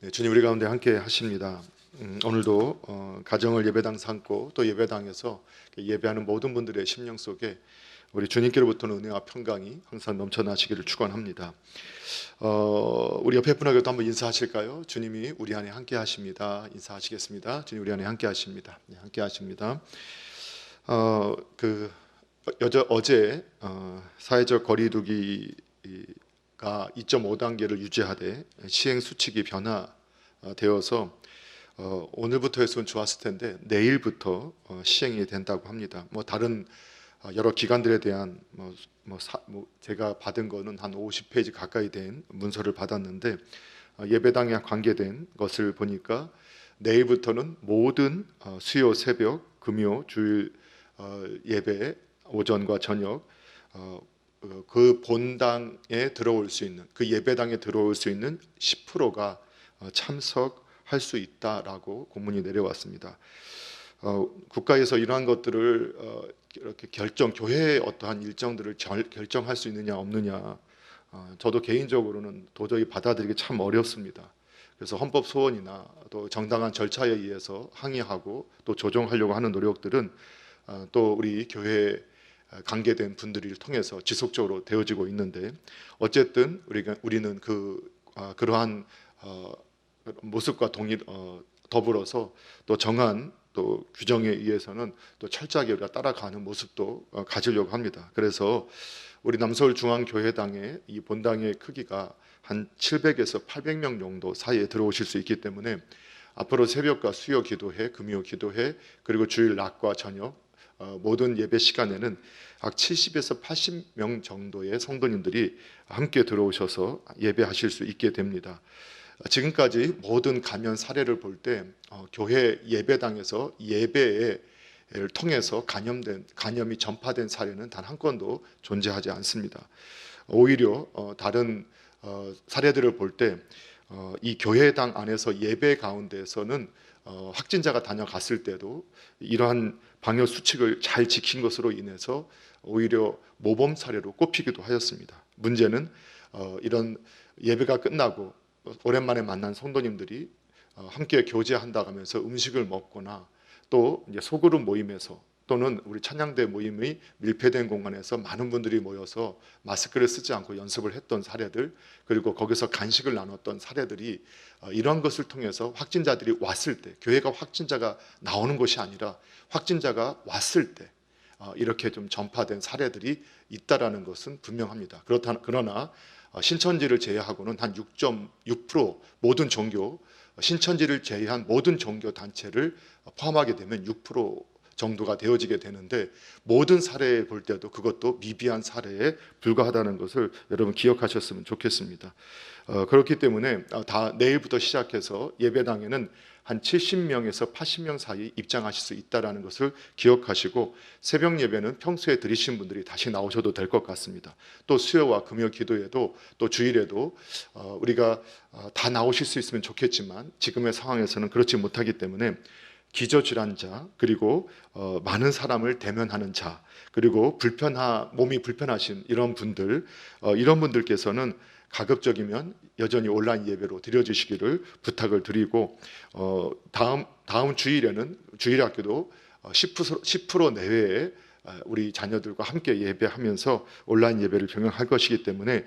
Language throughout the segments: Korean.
네, 주님 우리 가운데 함께 하십니다. 오늘도 가정을 예배당 삼고 또 예배당에서 예배하는 모든 분들의 심령 속에 우리 주님께로부터는 은혜와 평강이 항상 넘쳐나시기를 축원합니다. 우리 옆에 분에게도 한번 인사하실까요? 주님이 우리 안에 함께 하십니다. 인사하시겠습니다. 주님 우리 안에 함께 하십니다. 네, 함께 하십니다. 어제 사회적 거리두기가 2.5단계를 유지하되 시행 수칙이 변화되어서 오늘부터 했으면 좋았을 텐데 내일부터 시행이 된다고 합니다. 뭐 다른 여러 기관들에 대한 제가 받은 거는 한 50페이지 가까이 된 문서를 받았는데 예배당에 관계된 것을 보니까 내일부터는 모든 수요 새벽 금요 주일 예배 오전과 저녁 그 본당에 들어올 수 있는 그 예배당에 들어올 수 있는 10%가 참석할 수 있다라고 공문이 내려왔습니다. 국가에서 이러한 것들을 이렇게 교회의 어떠한 일정들을 결정할 수 있느냐 없느냐, 저도 개인적으로는 도저히 받아들이기 참 어렵습니다. 그래서 헌법 소원이나 또 정당한 절차에 의해서 항의하고 또 조정하려고 하는 노력들은 또 우리 교회 관계된 분들을 통해서 지속적으로 되어지고 있는데, 어쨌든 우리는 그러한 모습과 더불어서 또 정한 또 규정에 의해서는 또 철저하게 우리가 따라가는 모습도 가지려고 합니다. 그래서 우리 남서울중앙교회당의 이 본당의 크기가 한 700에서 800명 정도 사이에 들어오실 수 있기 때문에 앞으로 새벽과 수요 기도회, 금요 기도회, 그리고 주일 낮과 저녁 모든 예배 시간에는 약 70에서 80명 정도의 성도님들이 함께 들어오셔서 예배하실 수 있게 됩니다. 지금까지 모든 감염 사례를 볼 때 교회 예배당에서 예배를 통해서 감염이 전파된 사례는 단 한 건도 존재하지 않습니다. 오히려 다른 사례들을 볼 때 이 교회당 안에서 예배 가운데서는 확진자가 다녀갔을 때도 이러한 방역 수칙을 잘 지킨 것으로 인해서 오히려 모범 사례로 꼽히기도 하였습니다. 문제는 이런 예배가 끝나고 오랜만에 만난 성도님들이 함께 교제한다고 하면서 음식을 먹거나 또 이제 소그룹 모임에서 또는 우리 찬양대 모임이 밀폐된 공간에서 많은 분들이 모여서 마스크를 쓰지 않고 연습을 했던 사례들, 그리고 거기서 간식을 나눴던 사례들이 이런 것을 통해서 확진자들이 왔을 때, 교회가 확진자가 나오는 것이 아니라 확진자가 왔을 때 이렇게 좀 전파된 사례들이 있다라는 것은 분명합니다. 그러나 신천지를 제외하고는 한 6.6% 모든 종교, 신천지를 제외한 모든 종교 단체를 포함하게 되면 6% 정도가 되어지게 되는데, 모든 사례에 볼 때도 그것도 미비한 사례에 불과하다는 것을 여러분 기억하셨으면 좋겠습니다. 그렇기 때문에 다 내일부터 시작해서 예배당에는 한 70명에서 80명 사이 입장하실 수 있다는 것을 기억하시고, 새벽 예배는 평소에 드리신 분들이 다시 나오셔도 될 것 같습니다. 또 수요와 금요 기도에도 또 주일에도 우리가 다 나오실 수 있으면 좋겠지만 지금의 상황에서는 그렇지 못하기 때문에 기저질환자, 그리고 많은 사람을 대면하는 자, 그리고 몸이 불편하신 이런 분들께서는 가급적이면 여전히 온라인 예배로 드려주시기를 부탁을 드리고, 다음 주일에는 주일학교도 10% 내외에 우리 자녀들과 함께 예배하면서 온라인 예배를 병행할 것이기 때문에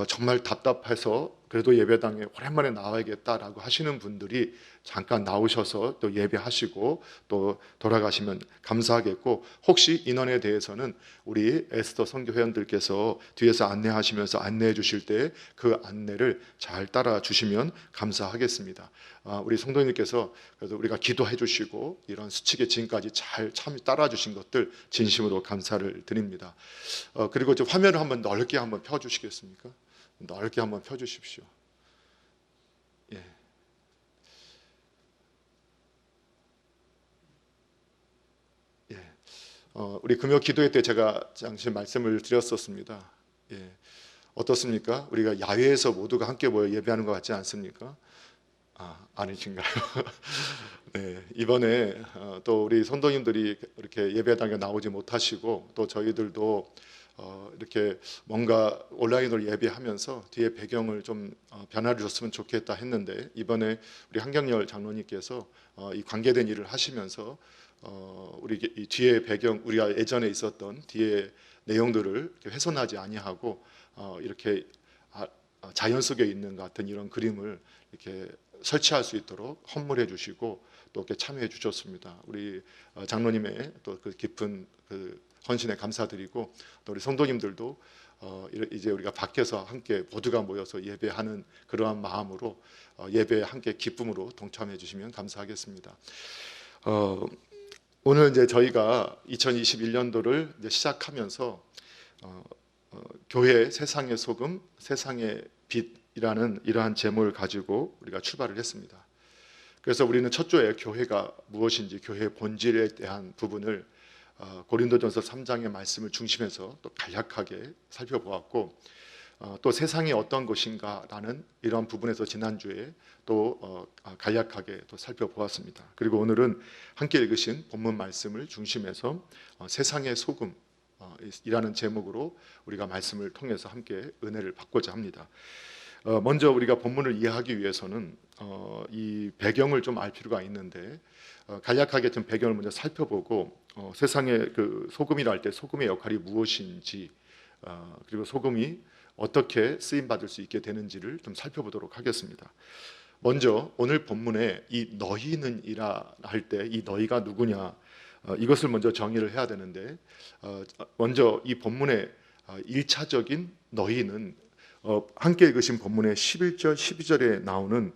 정말 답답해서 그래도 예배당에 오랜만에 나와야겠다라고 하시는 분들이 잠깐 나오셔서 또 예배하시고 또 돌아가시면 감사하겠고, 혹시 인원에 대해서는 우리 에스더 선교 회원들께서 뒤에서 안내하시면서 안내해 주실 때 그 안내를 잘 따라 주시면 감사하겠습니다. 우리 성도님께서 그래도 우리가 기도해 주시고 이런 수칙에 지금까지 잘 참 따라 주신 것들 진심으로 감사를 드립니다. 그리고 좀 화면을 한번 넓게 한번 펴 주시겠습니까? 넓게 한번 펴 주십시오. 예. 예. 우리 금요 기도회 때 제가 잠시 말씀을 드렸었습니다. 예. 어떻습니까? 우리가 야외에서 모두가 함께 모여 예배하는 것 같지 않습니까? 아니신가요? 네, 이번에 또 우리 성도님들이 이렇게 예배당에 나오지 못하시고 또 저희들도 이렇게 뭔가 온라인으로 예배하면서 뒤에 배경을 좀 변화를 줬으면 좋겠다 했는데, 이번에 우리 한경열 장로님께서 이 관계된 일을 하시면서 우리 이 뒤에 배경, 우리가 예전에 있었던 뒤에 내용들을 훼손하지 아니하고 이렇게 자연 속에 있는 것 같은 이런 그림을 이렇게 설치할 수 있도록 헌물해 주시고 또 이렇게 참여해 주셨습니다. 우리 장로님의 또 그 깊은 그 헌신에 감사드리고, 또 우리 성도님들도 이제 우리가 밖에서 함께 모두가 모여서 예배하는 그러한 마음으로 예배에 함께 기쁨으로 동참해 주시면 감사하겠습니다. 오늘 이제 저희가 2021년도를 이제 시작하면서 교회 세상의 소금, 세상의 빛이라는 이러한 제목을 가지고 우리가 출발을 했습니다. 그래서 우리는 첫 주에 교회가 무엇인지, 교회의 본질에 대한 부분을 고린도전서 3장의 말씀을 중심해서 또 간략하게 살펴보았고, 또 세상이 어떤 것인가라는 이런 부분에서 지난주에 또 간략하게 또 살펴보았습니다. 그리고 오늘은 함께 읽으신 본문 말씀을 중심해서 세상의 소금 이라는 제목으로 우리가 말씀을 통해서 함께 은혜를 받고자 합니다. 먼저 우리가 본문을 이해하기 위해서는 이 배경을 좀 알 필요가 있는데, 간략하게 좀 배경을 먼저 살펴보고 세상의 그 소금이라 할 때 소금의 역할이 무엇인지, 그리고 소금이 어떻게 쓰임 받을 수 있게 되는지를 좀 살펴보도록 하겠습니다. 먼저 오늘 본문에 이 너희는이라 할 때 이 너희가 누구냐, 이것을 먼저 정의를 해야 되는데, 먼저 이 본문의 1차적인 너희는 함께 읽으신 본문의 11절 12절에 나오는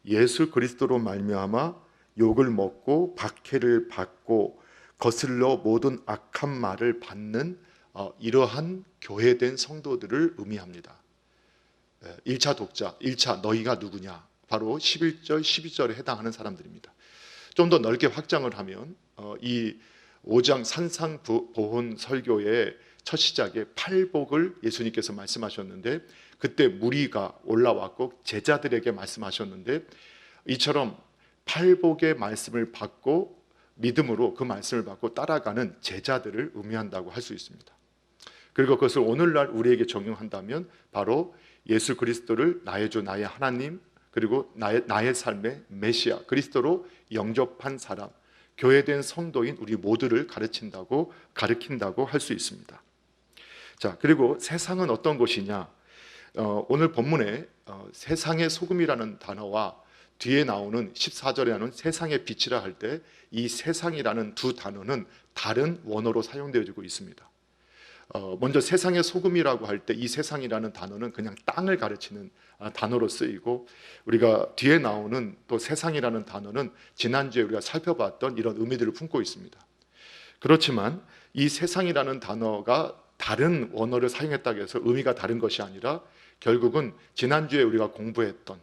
예수 그리스도로 말미암아 욕을 먹고 박해를 받고 거슬러 모든 악한 말을 받는 이러한 교회된 성도들을 의미합니다. 1차 독자, 1차 너희가 누구냐, 바로 11절 12절에 해당하는 사람들입니다. 좀 더 넓게 확장을 하면 이 5장 산상보훈 설교의 첫 시작에 팔복을 예수님께서 말씀하셨는데, 그때 무리가 올라왔고 제자들에게 말씀하셨는데, 이처럼 팔복의 말씀을 받고 믿음으로 그 말씀을 받고 따라가는 제자들을 의미한다고 할 수 있습니다. 그리고 그것을 오늘날 우리에게 적용한다면 바로 예수 그리스도를 나의 주 나의 하나님, 그리고 나의 삶의 메시아 그리스도로 영접한 사람, 교회된 성도인 우리 모두를 가르친다고 할 수 있습니다. 자, 그리고 세상은 어떤 것이냐, 오늘 본문에 세상의 소금이라는 단어와 뒤에 나오는 14절에 나오는 세상의 빛이라 할 때 이 세상이라는 두 단어는 다른 원어로 사용되어지고 있습니다. 먼저 세상의 소금이라고 할 때 이 세상이라는 단어는 그냥 땅을 가르치는 단어로 쓰이고, 우리가 뒤에 나오는 또 세상이라는 단어는 지난주에 우리가 살펴봤던 이런 의미들을 품고 있습니다. 그렇지만 이 세상이라는 단어가 다른 원어를 사용했다고 해서 의미가 다른 것이 아니라, 결국은 지난주에 우리가 공부했던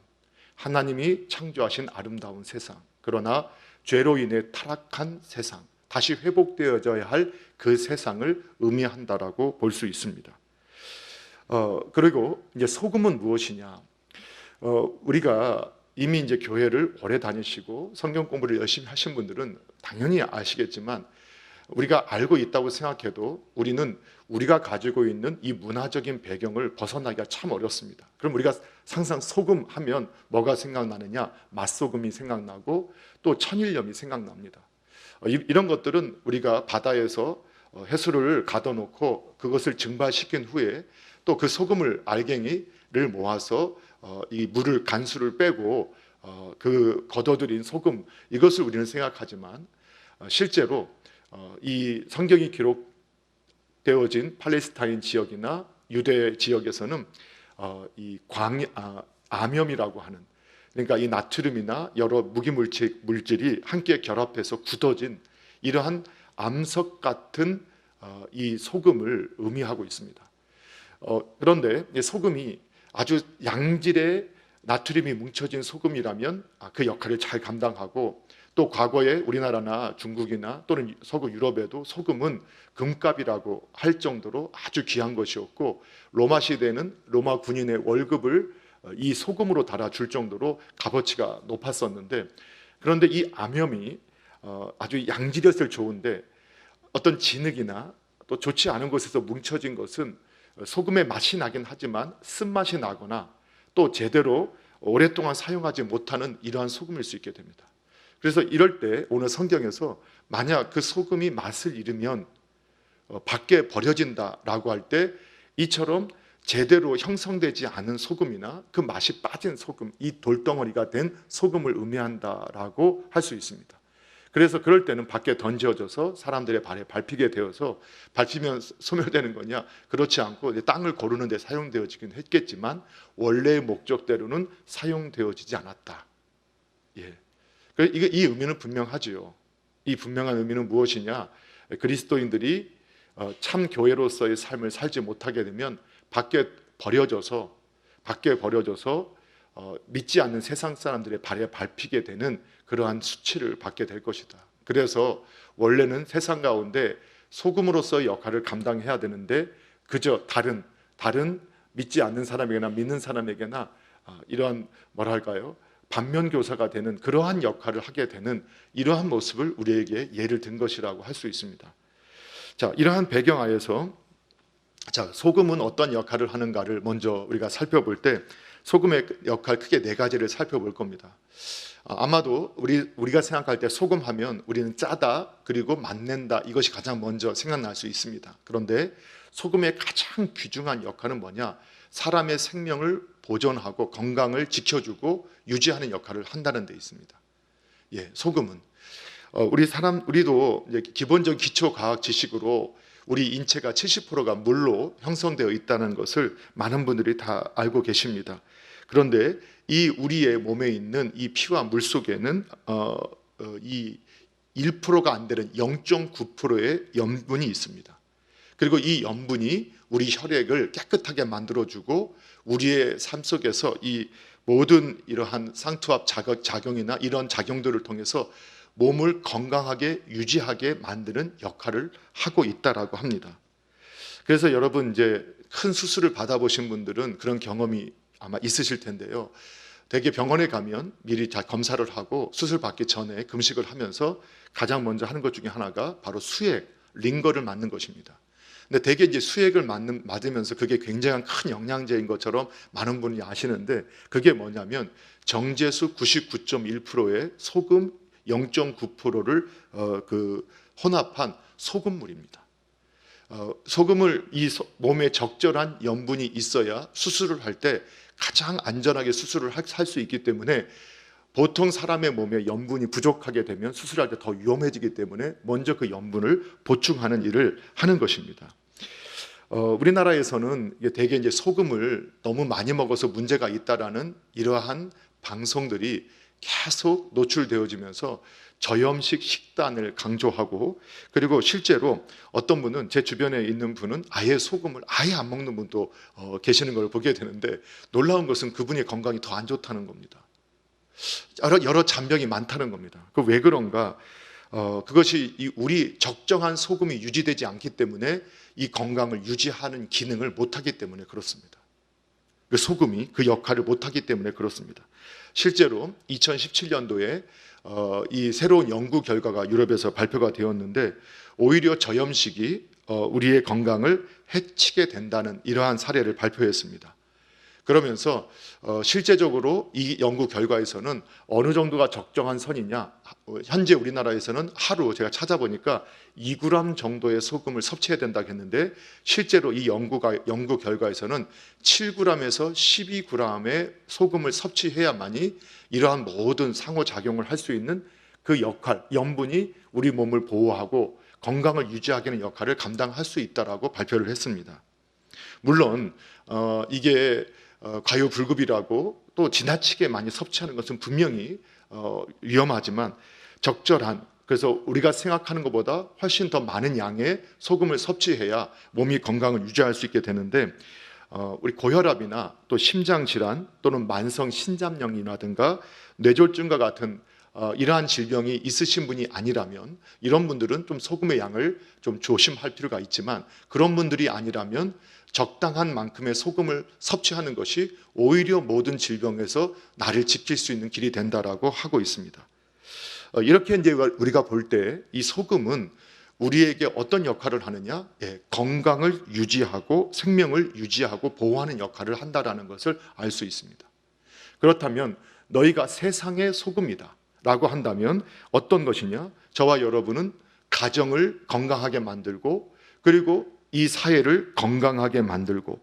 하나님이 창조하신 아름다운 세상, 그러나 죄로 인해 타락한 세상, 다시 회복되어져야 할 그 세상을 의미한다라고 볼 수 있습니다. 그리고 이제 소금은 무엇이냐? 우리가 이미 이제 교회를 오래 다니시고 성경 공부를 열심히 하신 분들은 당연히 아시겠지만, 우리가 알고 있다고 생각해도 우리는 우리가 가지고 있는 이 문화적인 배경을 벗어나기가 참 어렵습니다. 그럼 우리가 항상 소금 하면 뭐가 생각나느냐? 맛소금이 생각나고 또 천일염이 생각납니다. 이런 것들은 우리가 바다에서 해수를 가둬놓고 그것을 증발시킨 후에 또 그 소금을 알갱이를 모아서 이 물을 간수를 빼고 그 걷어들인 소금, 이것을 우리는 생각하지만 실제로 이 성경이 기록되어진 팔레스타인 지역이나 유대 지역에서는 이 암염이라고 하는, 그러니까 이 나트륨이나 여러 무기물질이 함께 결합해서 굳어진 이러한 암석 같은 이 소금을 의미하고 있습니다. 그런데 소금이 아주 양질의 나트륨이 뭉쳐진 소금이라면 그 역할을 잘 감당하고, 또 과거에 우리나라나 중국이나 또는 서구 유럽에도 소금은 금값이라고 할 정도로 아주 귀한 것이었고, 로마 시대는 로마 군인의 월급을 이 소금으로 달아줄 정도로 값어치가 높았었는데, 그런데 이 암염이 아주 양질이었을 좋은데 어떤 진흙이나 또 좋지 않은 곳에서 뭉쳐진 것은 소금의 맛이 나긴 하지만 쓴맛이 나거나 또 제대로 오랫동안 사용하지 못하는 이러한 소금일 수 있게 됩니다. 그래서 이럴 때 오늘 성경에서 만약 그 소금이 맛을 잃으면 밖에 버려진다라고 할 때 이처럼 제대로 형성되지 않은 소금이나 그 맛이 빠진 소금, 이 돌덩어리가 된 소금을 의미한다라고 할 수 있습니다. 그래서 그럴 때는 밖에 던져져서 사람들의 발에 밟히게 되어서 밟히면 소멸되는 거냐? 그렇지 않고 땅을 고르는 데 사용되어지긴 했겠지만 원래의 목적대로는 사용되어지지 않았다. 예. 이 의미는 분명하지요. 이 분명한 의미는 무엇이냐? 그리스도인들이 참 교회로서의 삶을 살지 못하게 되면 밖에 버려져서 믿지 않는 세상 사람들의 발에 밟히게 되는 그러한 수치를 받게 될 것이다. 그래서 원래는 세상 가운데 소금으로서의 역할을 감당해야 되는데 그저 다른 믿지 않는 사람에게나 믿는 사람에게나 이러한 뭐랄까요? 반면교사가 되는 그러한 역할을 하게 되는 이러한 모습을 우리에게 예를 든 것이라고 할 수 있습니다. 자, 이러한 배경 하에서 소금은 어떤 역할을 하는가를 먼저 우리가 살펴볼 때 소금의 역할 크게 네 가지를 살펴볼 겁니다. 아마도 우리가 생각할 때 소금 하면 우리는 짜다 그리고 맛낸다 이것이 가장 먼저 생각날 수 있습니다. 그런데 소금의 가장 귀중한 역할은 뭐냐? 사람의 생명을 보존하고 건강을 지켜주고 유지하는 역할을 한다는 데 있습니다. 예, 소금은 우리도 이제 기본적 기초 과학 지식으로 우리 인체가 70%가 물로 형성되어 있다는 것을 많은 분들이 다 알고 계십니다. 그런데 이 우리의 몸에 있는 이 피와 물 속에는 이 1%가 안 되는 0.9%의 염분이 있습니다. 그리고 이 염분이 우리 혈액을 깨끗하게 만들어주고 우리의 삶 속에서 이 모든 이러한 상투압 작용이나 이런 작용들을 통해서 몸을 건강하게 유지하게 만드는 역할을 하고 있다라고 합니다. 그래서 여러분 이제 큰 수술을 받아보신 분들은 그런 경험이 아마 있으실 텐데요. 대개 병원에 가면 미리 다 검사를 하고 수술 받기 전에 금식을 하면서 가장 먼저 하는 것 중에 하나가 바로 수액, 링거를 맞는 것입니다. 근데 대개 이제 수액을 맞으면서 그게 굉장히 큰 영양제인 것처럼 많은 분이 아시는데 그게 뭐냐면 정제수 99.1%의 소금 0.9%를 혼합한 소금물입니다. 소금을 이 몸에 적절한 염분이 있어야 수술을 할 때 가장 안전하게 수술을 할 수 있기 때문에 보통 사람의 몸에 염분이 부족하게 되면 수술할 때 더 위험해지기 때문에 먼저 그 염분을 보충하는 일을 하는 것입니다. 우리나라에서는 대개 이제 소금을 너무 많이 먹어서 문제가 있다라는 이러한 방송들이 계속 노출되어지면서 저염식 식단을 강조하고 그리고 실제로 어떤 분은 제 주변에 있는 분은 아예 소금을 아예 안 먹는 분도 계시는 걸 보게 되는데 놀라운 것은 그분의 건강이 더 안 좋다는 겁니다. 여러 잔병이 많다는 겁니다. 그 왜 그런가? 그것이 우리 적정한 소금이 유지되지 않기 때문에 이 건강을 유지하는 기능을 못하기 때문에 그렇습니다. 그 소금이 그 역할을 못하기 때문에 그렇습니다. 실제로 2017년도에 이 새로운 연구 결과가 유럽에서 발표가 되었는데 오히려 저염식이 우리의 건강을 해치게 된다는 이러한 사례를 발표했습니다. 그러면서 실제적으로 이 연구 결과에서는 어느 정도가 적정한 선이냐, 현재 우리나라에서는 하루 제가 찾아보니까 2g 정도의 소금을 섭취해야 된다고 했는데 실제로 이 연구 결과에서는 7g에서 12g의 소금을 섭취해야만이 이러한 모든 상호작용을 할 수 있는 그 역할, 염분이 우리 몸을 보호하고 건강을 유지하는 역할을 감당할 수 있다라고 발표를 했습니다. 물론 이게 과유불급이라고 또 지나치게 많이 섭취하는 것은 분명히 위험하지만 적절한, 그래서 우리가 생각하는 것보다 훨씬 더 많은 양의 소금을 섭취해야 몸이 건강을 유지할 수 있게 되는데 우리 고혈압이나 또 심장질환 또는 만성 신장염이라든가 뇌졸중과 같은 이러한 질병이 있으신 분이 아니라면 이런 분들은 좀 소금의 양을 좀 조심할 필요가 있지만 그런 분들이 아니라면 적당한 만큼의 소금을 섭취하는 것이 오히려 모든 질병에서 나를 지킬 수 있는 길이 된다라고 하고 있습니다. 이렇게 이제 우리가 볼 때 이 소금은 우리에게 어떤 역할을 하느냐? 예, 건강을 유지하고 생명을 유지하고 보호하는 역할을 한다라는 것을 알 수 있습니다. 그렇다면 너희가 세상의 소금이다 라고 한다면 어떤 것이냐? 저와 여러분은 가정을 건강하게 만들고, 그리고 이 사회를 건강하게 만들고,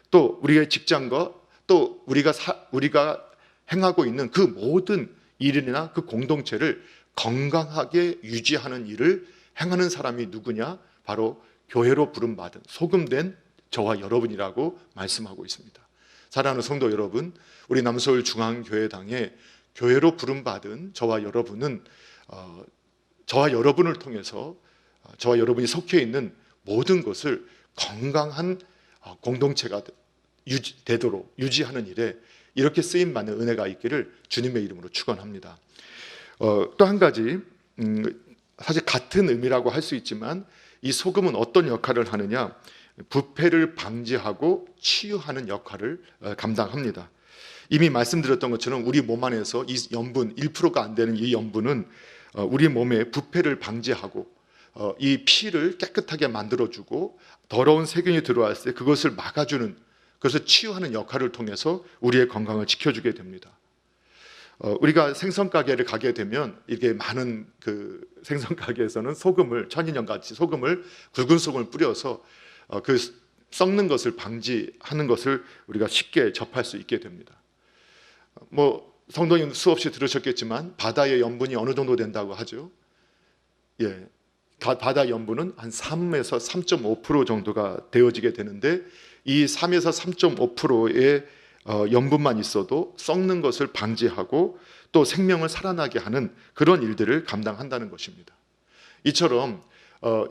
또 우리의 직장과 또 우리가 행하고 있는 그 모든 일이나 그 공동체를 건강하게 유지하는 일을 행하는 사람이 누구냐? 바로 교회로 부름받은 소금된 저와 여러분이라고 말씀하고 있습니다. 사랑하는 성도 여러분, 우리 남서울중앙교회당에 교회로 부름받은 저와 여러분은 저와 여러분을 통해서 저와 여러분이 속해 있는 모든 것을 건강한 공동체가 되도록 유지하는 일에 이렇게 쓰임받는 은혜가 있기를 주님의 이름으로 축원합니다. 또 한 가지, 사실 같은 의미라고 할 수 있지만 이 소금은 어떤 역할을 하느냐? 부패를 방지하고 치유하는 역할을 감당합니다. 이미 말씀드렸던 것처럼 우리 몸 안에서 이 염분 1%가 안 되는 이 염분은 우리 몸에 부패를 방지하고 이 피를 깨끗하게 만들어주고 더러운 세균이 들어왔을 때 그것을 막아주는, 그것을 치유하는 역할을 통해서 우리의 건강을 지켜주게 됩니다. 우리가 생선 가게를 가게 되면 이게 많은 그 생선 가게에서는 소금을, 천인염같이 소금을, 굵은 소금을 뿌려서 그 썩는 것을 방지하는 것을 우리가 쉽게 접할 수 있게 됩니다. 성도님 수없이 들으셨겠지만 바다의 염분이 어느 정도 된다고 하죠? 예, 바다 염분은 한 3에서 3.5% 정도가 되어지게 되는데, 이 3에서 3.5%의 염분만 있어도 썩는 것을 방지하고 또 생명을 살아나게 하는 그런 일들을 감당한다는 것입니다. 이처럼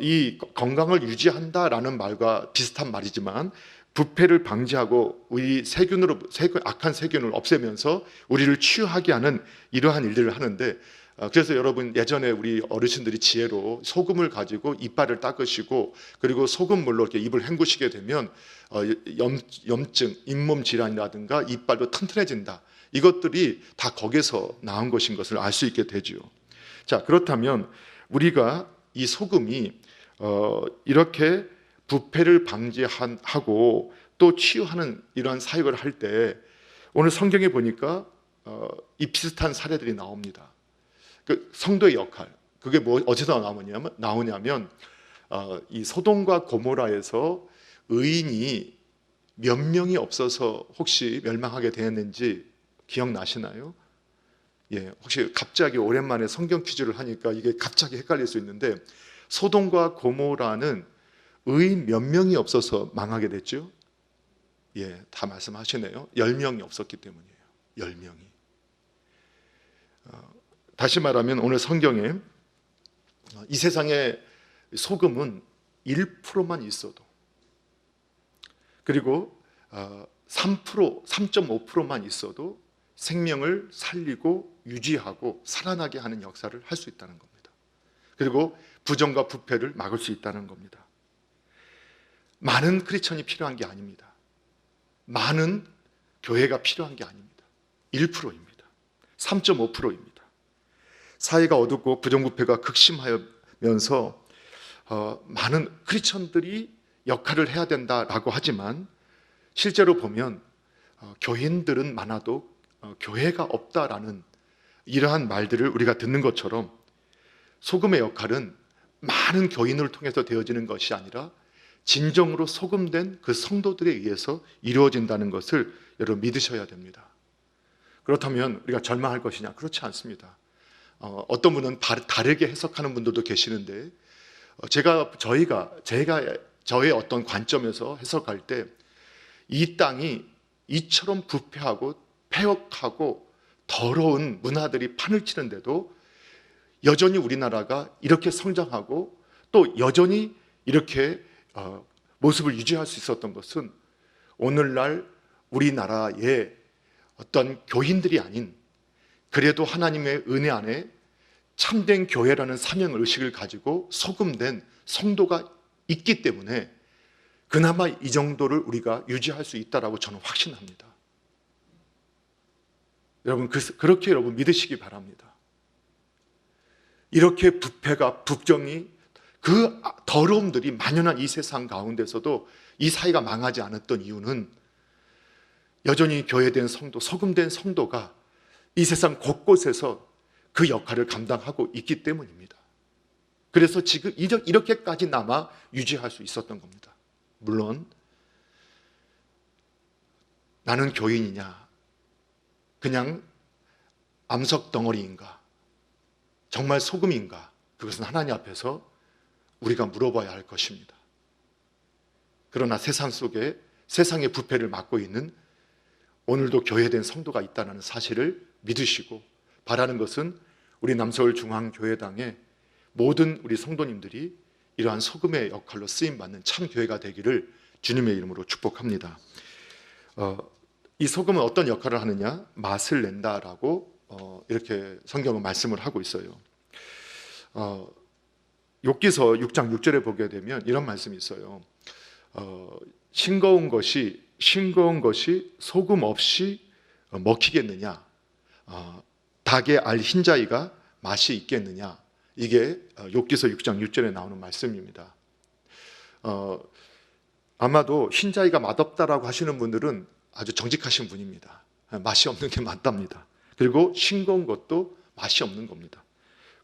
이 건강을 유지한다라는 말과 비슷한 말이지만 부패를 방지하고 우리 악한 세균을 없애면서 우리를 치유하게 하는 이러한 일들을 하는데, 그래서 여러분 예전에 우리 어르신들이 지혜로 소금을 가지고 이빨을 닦으시고, 그리고 소금물로 이렇게 입을 헹구시게 되면 염증, 잇몸 질환이라든가 이빨도 튼튼해진다. 이것들이 다 거기서 나온 것인 것을 알 수 있게 되죠. 자, 그렇다면 우리가 이 소금이 이렇게 부패를 방지하고 또 치유하는 이런 사역을 할 때 오늘 성경에 보니까 이 비슷한 사례들이 나옵니다. 그 성도의 역할, 그게 어디서 나오냐면 이 소돔과 고모라에서 의인이 몇 명이 없어서 혹시 멸망하게 되었는지 기억나시나요? 예, 혹시 갑자기 오랜만에 성경 퀴즈를 하니까 이게 갑자기 헷갈릴 수 있는데, 소돔과 고모라는 의인 몇 명이 없어서 망하게 됐죠? 예, 다 말씀하시네요. 10명이 없었기 때문이에요. 10명이. 다시 말하면 오늘 성경에 이 세상에 소금은 1%만 있어도, 그리고 3%, 3.5%만 있어도 생명을 살리고 유지하고 살아나게 하는 역사를 할 수 있다는 겁니다. 그리고 부정과 부패를 막을 수 있다는 겁니다. 많은 크리스천이 필요한 게 아닙니다. 많은 교회가 필요한 게 아닙니다. 1%입니다. 3.5%입니다. 사회가 어둡고 부정부패가 극심하면서 많은 크리스천들이 역할을 해야 된다라고 하지만 실제로 보면 교인들은 많아도 교회가 없다라는 이러한 말들을 우리가 듣는 것처럼 소금의 역할은 많은 교인을 통해서 되어지는 것이 아니라 진정으로 소금된 그 성도들에 의해서 이루어진다는 것을 여러분 믿으셔야 됩니다. 그렇다면 우리가 절망할 것이냐? 그렇지 않습니다. 어떤 분은 다르게 해석하는 분들도 계시는데, 저의 어떤 관점에서 해석할 때 이 땅이 이처럼 부패하고 폐역하고 더러운 문화들이 판을 치는데도 여전히 우리나라가 이렇게 성장하고 또 여전히 이렇게 모습을 유지할 수 있었던 것은 오늘날 우리나라의 어떤 교인들이 아닌, 그래도 하나님의 은혜 안에 참된 교회라는 사명 의식을 가지고 소금된 성도가 있기 때문에 그나마 이 정도를 우리가 유지할 수 있다라고 저는 확신합니다. 여러분, 그렇게 여러분 믿으시기 바랍니다. 이렇게 부패가, 부정이 그 더러움들이 만연한 이 세상 가운데서도 이 사회가 망하지 않았던 이유는 여전히 교회된 성도, 소금된 성도가 이 세상 곳곳에서 그 역할을 감당하고 있기 때문입니다. 그래서 지금 이렇게까지 남아 유지할 수 있었던 겁니다. 물론 나는 교인이냐, 그냥 암석 덩어리인가, 정말 소금인가, 그것은 하나님 앞에서 우리가 물어봐야 할 것입니다. 그러나 세상 속에 세상의 부패를 맡고 있는 오늘도 교회된 성도가 있다는 사실을 믿으시고 바라는 것은 우리 남서울 중앙교회당의 모든 우리 성도님들이 이러한 소금의 역할로 쓰임받는 참 교회가 되기를 주님의 이름으로 축복합니다. 이 소금은 어떤 역할을 하느냐? 맛을 낸다라고 이렇게 성경은 말씀을 하고 있어요. 욥기서 6장 6절에 보게 되면 이런 말씀이 있어요. 싱거운 것이 소금 없이 먹히겠느냐? 닭의 알 흰자위가 맛이 있겠느냐? 이게 욥기서 6장 6절에 나오는 말씀입니다. 아마도 흰자위가 맛없다라고 하시는 분들은 아주 정직하신 분입니다. 맛이 없는 게 맞답니다. 그리고 싱거운 것도 맛이 없는 겁니다.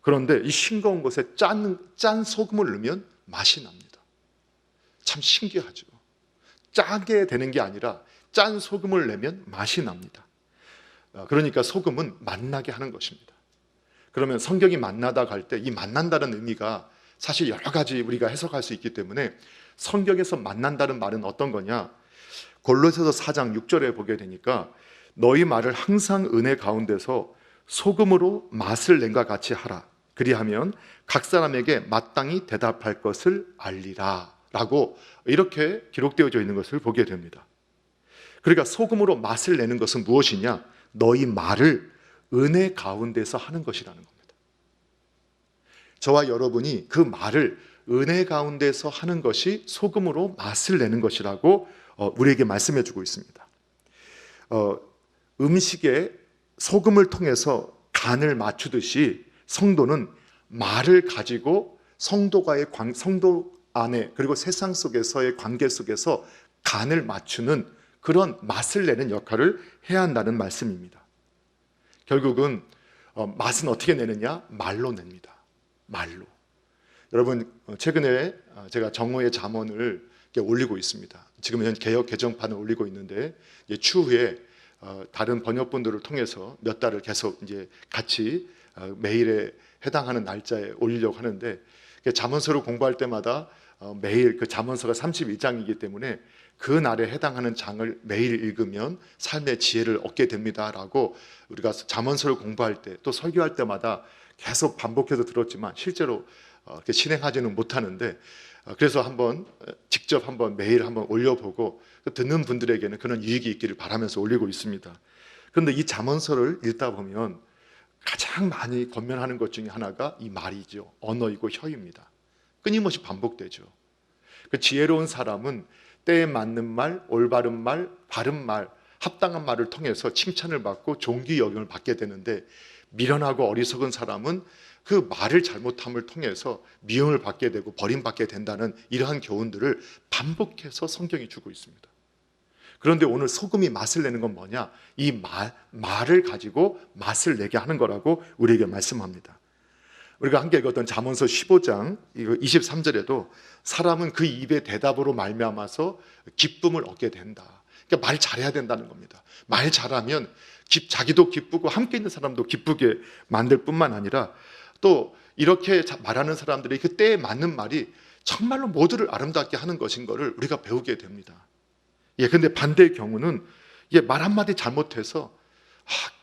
그런데 이 싱거운 것에 짠 소금을 넣으면 맛이 납니다. 참 신기하죠. 짜게 되는 게 아니라 짠 소금을 내면 맛이 납니다. 그러니까 소금은 맛나게 하는 것입니다. 그러면 성경이 맛나다 갈 때 이 맛난다는 의미가 사실 여러 가지 우리가 해석할 수 있기 때문에 성경에서 맛난다는 말은 어떤 거냐? 골로새서 4장 6절에 보게 되니까 너희 말을 항상 은혜 가운데서 소금으로 맛을 낸과 같이 하라. 그리하면 각 사람에게 마땅히 대답할 것을 알리라 라고 이렇게 기록되어져 있는 것을 보게 됩니다. 그러니까 소금으로 맛을 내는 것은 무엇이냐? 너희 말을 은혜 가운데서 하는 것이라는 겁니다. 저와 여러분이 그 말을 은혜 가운데서 하는 것이 소금으로 맛을 내는 것이라고 우리에게 말씀해 주고 있습니다. 음식에 소금을 통해서 간을 맞추듯이 성도는 말을 가지고 성도 안에 그리고 세상 속에서의 관계 속에서 간을 맞추는 그런 맛을 내는 역할을 해야 한다는 말씀입니다. 결국은 맛은 어떻게 내느냐? 말로 냅니다. 말로. 여러분 최근에 제가 정오의 잠언을 올리고 있습니다. 지금은 개역 개정판을 올리고 있는데 추후에 다른 번역본들을 통해서 몇 달을 계속 이제 같이 매일에 해당하는 날짜에 올리려고 하는데 잠언서를 공부할 때마다 매일 그 잠언서가 31장이기 때문에 그 날에 해당하는 장을 매일 읽으면 삶의 지혜를 얻게 됩니다라고 우리가 잠언서를 공부할 때 또 설교할 때마다 계속 반복해서 들었지만 실제로 실행하지는 못하는데 그래서 직접 매일 올려보고 듣는 분들에게는 그런 유익이 있기를 바라면서 올리고 있습니다. 그런데 이 잠언서를 읽다 보면 가장 많이 권면하는 것 중에 하나가 이 말이죠. 언어이고 혀입니다. 끊임없이 반복되죠. 그 지혜로운 사람은 때에 맞는 말, 올바른 말, 바른 말, 합당한 말을 통해서 칭찬을 받고 존귀 여김을 받게 되는데 미련하고 어리석은 사람은 그 말을 잘못함을 통해서 미움을 받게 되고 버림받게 된다는 이러한 교훈들을 반복해서 성경이 주고 있습니다. 그런데 오늘 소금이 맛을 내는 건 뭐냐? 이 말을 가지고 맛을 내게 하는 거라고 우리에게 말씀합니다. 우리가 함께 읽었던 잠언서 15장 23절에도 사람은 그 입의 대답으로 말미암아서 기쁨을 얻게 된다. 그러니까 말 잘해야 된다는 겁니다. 말 잘하면 자기도 기쁘고 함께 있는 사람도 기쁘게 만들 뿐만 아니라 또 이렇게 말하는 사람들이 그 때에 맞는 말이 정말로 모두를 아름답게 하는 것인 것을 우리가 배우게 됩니다. 근데 반대의 경우는 말 한마디 잘못해서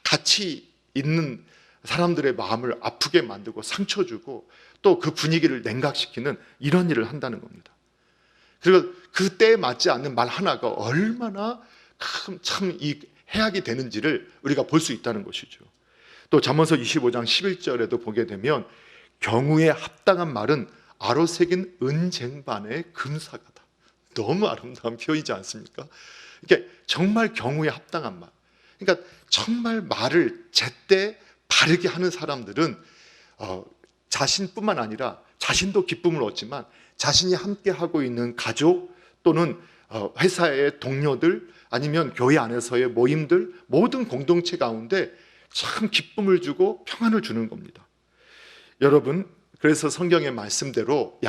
같이 있는 사람들의 마음을 아프게 만들고 상처 주고 또 그 분위기를 냉각시키는 이런 일을 한다는 겁니다. 그리고 그 때에 맞지 않는 말 하나가 얼마나 참 이 해악이 되는지를 우리가 볼 수 있다는 것이죠. 또 잠언서 25장 11절에도 보게 되면 경우에 합당한 말은 아로 새긴 은쟁반의 금사가다. 너무 아름다운 표현이지 않습니까? 이게 정말 경우에 합당한 말. 그러니까 정말 말을 제때 바르게 하는 사람들은 자신뿐만 아니라 자신도 기쁨을 얻지만 자신이 함께 하고 있는 가족 또는 회사의 동료들 아니면 교회 안에서의 모임들 모든 공동체 가운데 참 기쁨을 주고 평안을 주는 겁니다. 여러분, 그래서 성경의 말씀대로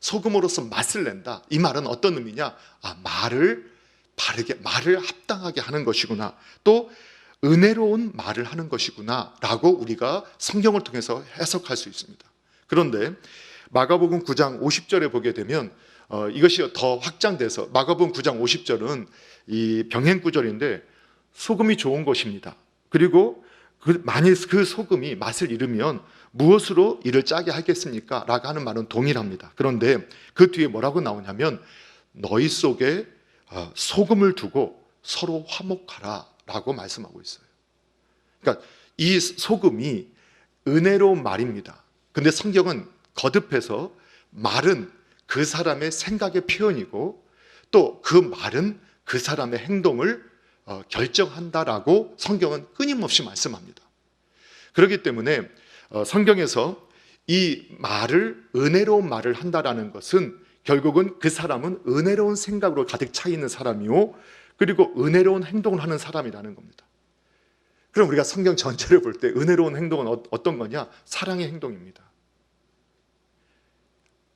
소금으로서 맛을 낸다. 이 말은 어떤 의미냐? 말을 바르게, 말을 합당하게 하는 것이구나. 또 은혜로운 말을 하는 것이구나 라고 우리가 성경을 통해서 해석할 수 있습니다. 그런데 마가복음 9장 50절에 보게 되면 이것이 더 확장돼서 마가복음 9장 50절은 이 병행구절인데 소금이 좋은 것입니다. 그리고 만일 그 소금이 맛을 잃으면 무엇으로 이를 짜게 하겠습니까? 라고 하는 말은 동일합니다. 그런데 그 뒤에 뭐라고 나오냐면 너희 속에 소금을 두고 서로 화목하라 라고 말씀하고 있어요. 그러니까 이 소금이 은혜로운 말입니다. 근데 성경은 거듭해서 말은 그 사람의 생각의 표현이고 또 그 말은 그 사람의 행동을 결정한다라고 성경은 끊임없이 말씀합니다. 그렇기 때문에 성경에서 이 말을 은혜로운 말을 한다라는 것은 결국은 그 사람은 은혜로운 생각으로 가득 차 있는 사람이요 그리고 은혜로운 행동을 하는 사람이라는 겁니다. 그럼 우리가 성경 전체를 볼 때 은혜로운 행동은 어떤 거냐? 사랑의 행동입니다.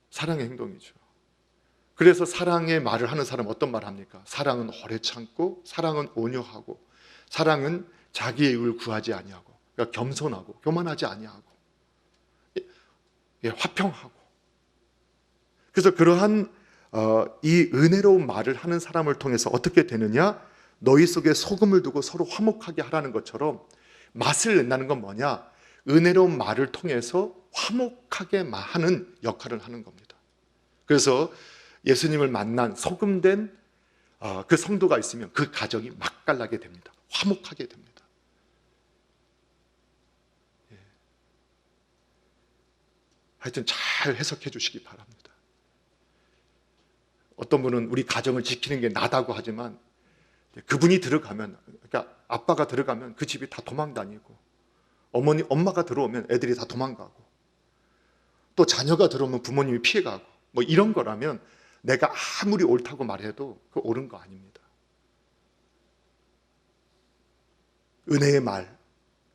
사랑의 행동이죠. 그래서 사랑의 말을 하는 사람은 어떤 말을 합니까? 사랑은 오래 참고, 사랑은 온유하고, 사랑은 자기의 이익을 구하지 아니하고, 그러니까 겸손하고, 교만하지 아니하고, 화평하고. 그래서 그러한 이 은혜로운 말을 하는 사람을 통해서 어떻게 되느냐? 너희 속에 소금을 두고 서로 화목하게 하라는 것처럼 맛을 낸다는 건 뭐냐? 은혜로운 말을 통해서 화목하게 하는 역할을 하는 겁니다. 그래서 예수님을 만난 소금된 그 성도가 있으면 그 가정이 맛깔나게 됩니다. 화목하게 됩니다. 하여튼 잘 해석해 주시기 바랍니다. 어떤 분은 우리 가정을 지키는 게 나다고 하지만 그분이 들어가면, 그러니까 아빠가 들어가면 그 집이 다 도망다니고 엄마가 들어오면 애들이 다 도망가고 또 자녀가 들어오면 부모님이 피해가고 뭐 이런 거라면 내가 아무리 옳다고 말해도 그 옳은 거 아닙니다. 은혜의 말,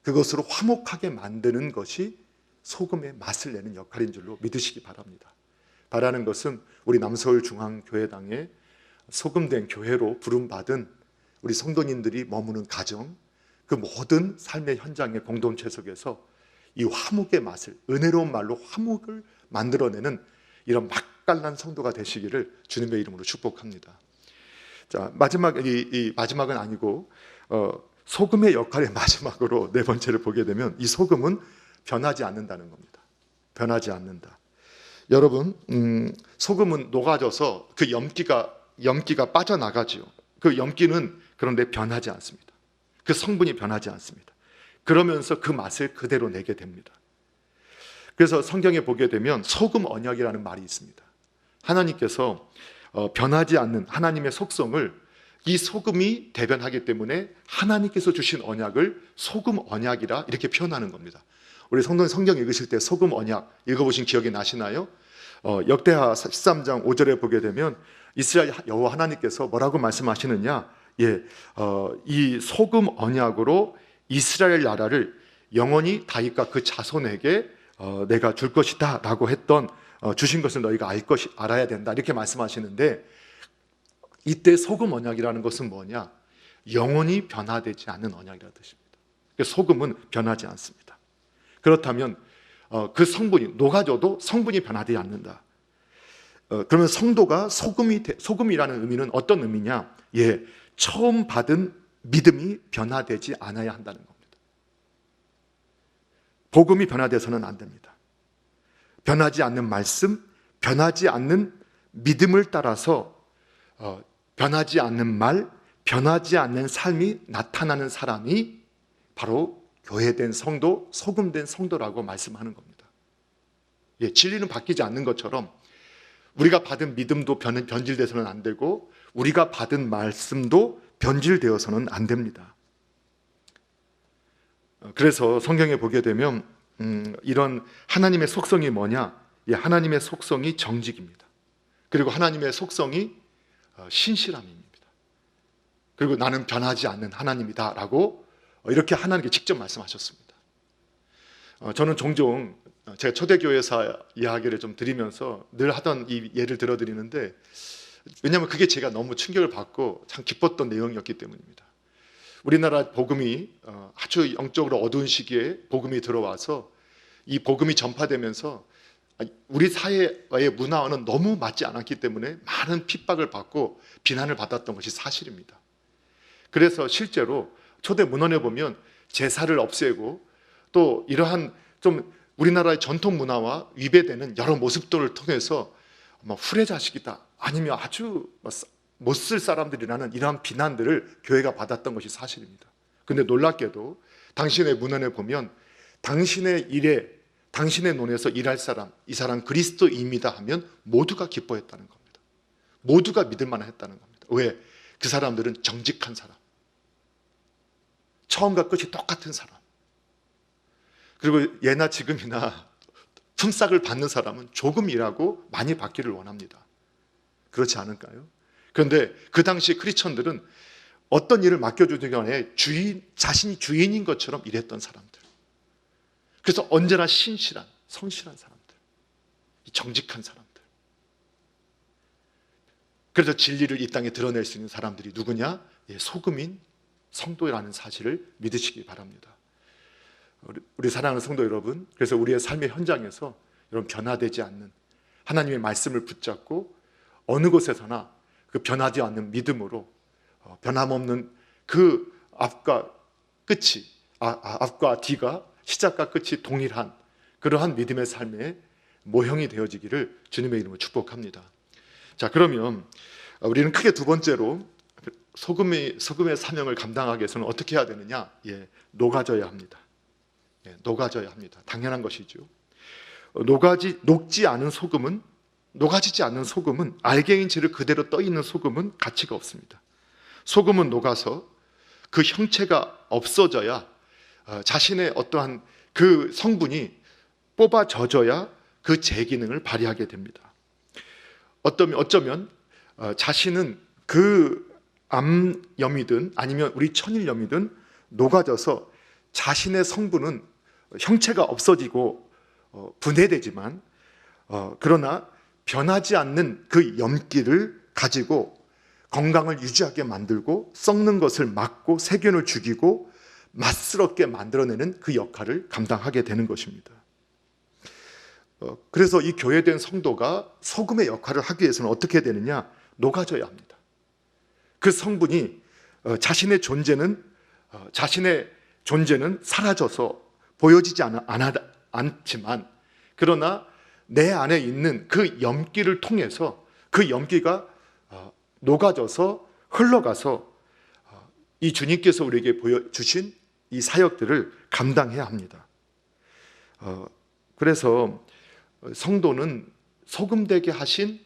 그것으로 화목하게 만드는 것이 소금의 맛을 내는 역할인 줄로 믿으시기 바랍니다. 바라는 것은 우리 남서울중앙교회당의 소금된 교회로 부름받은 우리 성도님들이 머무는 가정, 그 모든 삶의 현장의 공동체 속에서 이 화목의 맛을, 은혜로운 말로 화목을 만들어내는 이런 맛깔난 성도가 되시기를 주님의 이름으로 축복합니다. 자, 마지막은 아니고 소금의 역할의 마지막으로 네 번째를 보게 되면 이 소금은 변하지 않는다는 겁니다. 변하지 않는다. 여러분, 소금은 녹아져서 그 염기가 빠져나가지요. 그 염기는 그런데 변하지 않습니다. 그 성분이 변하지 않습니다. 그러면서 그 맛을 그대로 내게 됩니다. 그래서 성경에 보게 되면 소금 언약이라는 말이 있습니다. 하나님께서 변하지 않는 하나님의 속성을 이 소금이 대변하기 때문에 하나님께서 주신 언약을 소금 언약이라 이렇게 표현하는 겁니다. 우리 성경 읽으실 때 소금 언약 읽어보신 기억이 나시나요? 역대하 13장 5절에 보게 되면 이스라엘 여호와 하나님께서 뭐라고 말씀하시느냐? 이 소금 언약으로 이스라엘 나라를 영원히 다윗과 그 자손에게 내가 줄 것이다 라고 했던 주신 것을 너희가 알아야 된다 이렇게 말씀하시는데 이때 소금 언약이라는 것은 뭐냐? 영원히 변화되지 않는 언약이라는 뜻입니다. 소금은 변하지 않습니다. 그렇다면 그 성분이 녹아져도 성분이 변하지 않는다. 그러면 성도가 소금이라는 의미는 어떤 의미냐? 처음 받은 믿음이 변화되지 않아야 한다는 겁니다. 복음이 변화돼서는 안 됩니다. 변하지 않는 말씀, 변하지 않는 믿음을 따라서 변하지 않는 말, 변하지 않는 삶이 나타나는 사람이 바로 교회된 성도, 소금된 성도라고 말씀하는 겁니다. 진리는 바뀌지 않는 것처럼 우리가 받은 믿음도 변질돼서는 안 되고 우리가 받은 말씀도 변질되어서는 안 됩니다. 그래서 성경에 보게 되면 이런 하나님의 속성이 뭐냐? 하나님의 속성이 정직입니다. 그리고 하나님의 속성이 신실함입니다. 그리고 나는 변하지 않는 하나님이다라고 이렇게 하나님께 직접 말씀하셨습니다. 저는 종종 제가 초대교회사 이야기를 좀 드리면서 늘 하던 이 예를 들어드리는데, 왜냐하면 그게 제가 너무 충격을 받고 참 기뻤던 내용이었기 때문입니다. 우리나라 복음이 아주 영적으로 어두운 시기에 복음이 들어와서 이 복음이 전파되면서 우리 사회의 문화와는 너무 맞지 않았기 때문에 많은 핍박을 받고 비난을 받았던 것이 사실입니다. 그래서 실제로 초대 문헌에 보면 제사를 없애고 또 이러한 좀 우리나라의 전통 문화와 위배되는 여러 모습들을 통해서 후레자식이다, 아니면 아주 못 쓸 사람들이라는 이러한 비난들을 교회가 받았던 것이 사실입니다. 그런데 놀랍게도 당신의 문헌에 보면 당신의 일에, 당신의 논에서 일할 사람, 이 사람 그리스도인이다 하면 모두가 기뻐했다는 겁니다. 모두가 믿을 만했다는 겁니다. 왜? 그 사람들은 정직한 사람, 처음과 끝이 똑같은 사람, 그리고 예나 지금이나 품삯을 받는 사람은 조금 일하고 많이 받기를 원합니다. 그렇지 않을까요? 그런데 그 당시 크리스천들은 어떤 일을 맡겨주기 전에 자신이 주인인 것처럼 일했던 사람들, 그래서 언제나 신실한, 성실한 사람들, 정직한 사람들, 그래서 진리를 이 땅에 드러낼 수 있는 사람들이 누구냐? 소금인 성도라는 사실을 믿으시기 바랍니다. 우리 사랑하는 성도 여러분, 그래서 우리의 삶의 현장에서 여러분 변화되지 않는 하나님의 말씀을 붙잡고 어느 곳에서나 그 변하지 않는 믿음으로 변함없는 그 앞과 끝이, 앞과 뒤가, 시작과 끝이 동일한 그러한 믿음의 삶의 모형이 되어지기를 주님의 이름으로 축복합니다. 자, 그러면 우리는 크게 두 번째로 소금의 사명을 감당하기 위해서는 어떻게 해야 되느냐? 녹아져야 합니다. 녹아져야 합니다. 당연한 것이죠. 녹아지지 않은 소금은 알갱인 채로 그대로 떠 있는 소금은 가치가 없습니다. 소금은 녹아서 그 형체가 없어져야 자신의 어떠한 그 성분이 뽑아져야 그 제 기능을 발휘하게 됩니다. 어쩌면 자신은 그 암염이든 아니면 우리 천일염이든 녹아져서 자신의 성분은 형체가 없어지고 분해되지만 그러나 변하지 않는 그 염기를 가지고 건강을 유지하게 만들고 썩는 것을 막고 세균을 죽이고 맛스럽게 만들어내는 그 역할을 감당하게 되는 것입니다. 그래서 이 교회된 성도가 소금의 역할을 하기 위해서는 어떻게 되느냐? 녹아져야 합니다. 그 성분이 자신의 존재는 사라져서 보여지지 않지만 그러나 내 안에 있는 그 염기를 통해서 그 염기가 녹아져서 흘러가서 이 주님께서 우리에게 보여주신 이 사역들을 감당해야 합니다. 그래서 성도는 소금되게 하신